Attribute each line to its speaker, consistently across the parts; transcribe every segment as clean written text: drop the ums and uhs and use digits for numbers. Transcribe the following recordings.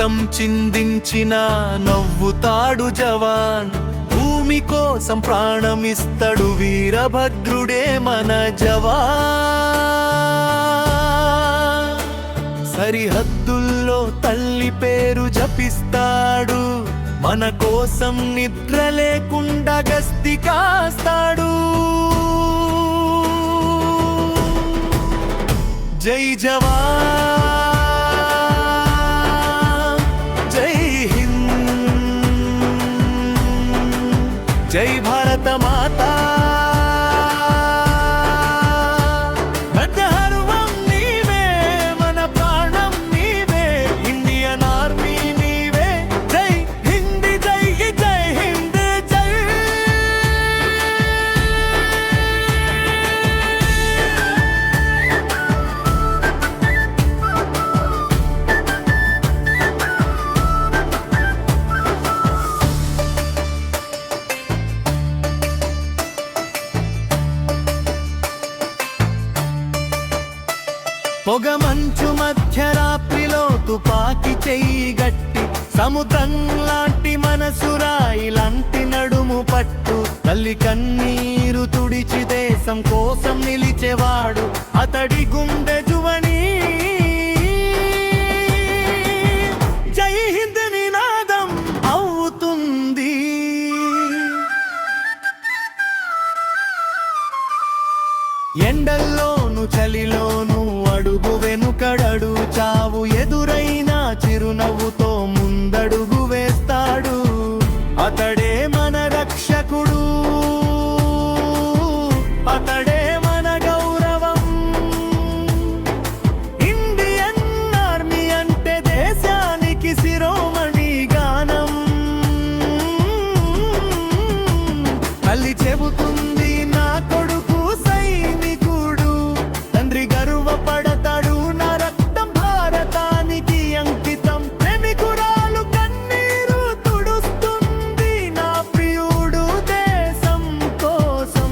Speaker 1: రక్తం చిందించిన నవ్వుతాడు జవాన్, భూమి కోసం ప్రాణమిస్తాడు వీరభద్రుడే మన జవాన్. సరిహద్దుల్లో తల్లి పేరు జపిస్తాడు, మన కోసం నిద్ర లేకుండా గస్తీ కాస్తాడు. జై జవాన్ జై హింద్, జై భారత మాతా. గర్వం నీవే, మన ప్రాణం నీవే, ఇండియన్ ఆర్మీ నీవే. జై హింద్ జై జై హింద్ జై. పొగ మంచు మధ్యరాత్రిలో తుపాకి చెయ్యి గట్టి, సముద్రం లాంటి మనసు రాయి లాంటి నడుము పట్టు, తల్లి కన్నీరు తుడిచి దేశం కోసం నిలిచేవాడు అతడి గుండె జువని. జై హింద్ నినాదం అవుతుంది. ఎండల్లోను చలిలోను అడుగు వెనుకడడు, చావు ఎదురైనా చిరునవ్వుతో ముందడుగు వేస్తాడు. అతడే మన రక్షకుడు, అతడే మన గౌరవం. ఇండియన్ ఆర్మీ అంటే దేశానికి శిరోమణి గానం. తల్లి చెబుతుంది నా కొడుకు సైనికుడు, తండ్రి గర్వపడతాడు నా రక్తం భారతానికి అంకితం. ప్రేమికురాలు కన్నీరు తుడుస్తుంది నా ప్రియుడు దేశం కోసం.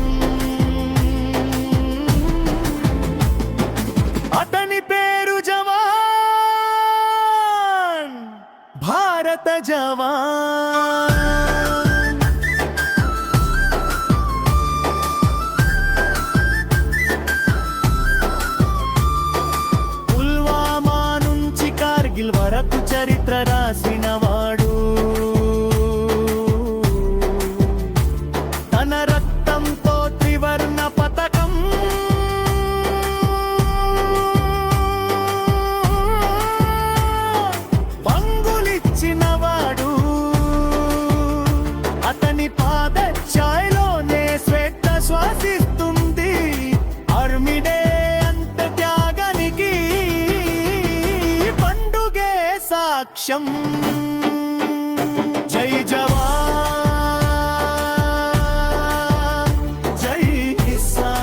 Speaker 1: అతని పేరు జవాన్, భారత జవాన్. వరకు చరిత్ర రాసినవాడు, తన రక్తంతో త్రివర్ణ పతకం పంగులిచ్చినవాడు. అతని పాదఛాయలోనే స్వేచ్ఛ శ్వాసిస్తుంది. ఆర్మీ డే అంత త్యాగానికి సాక్ష్యం. జై జవాన్ జై కిసాన్,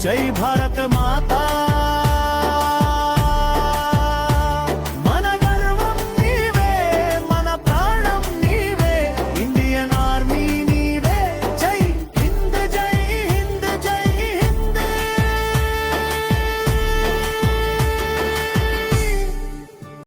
Speaker 1: జై భారత్.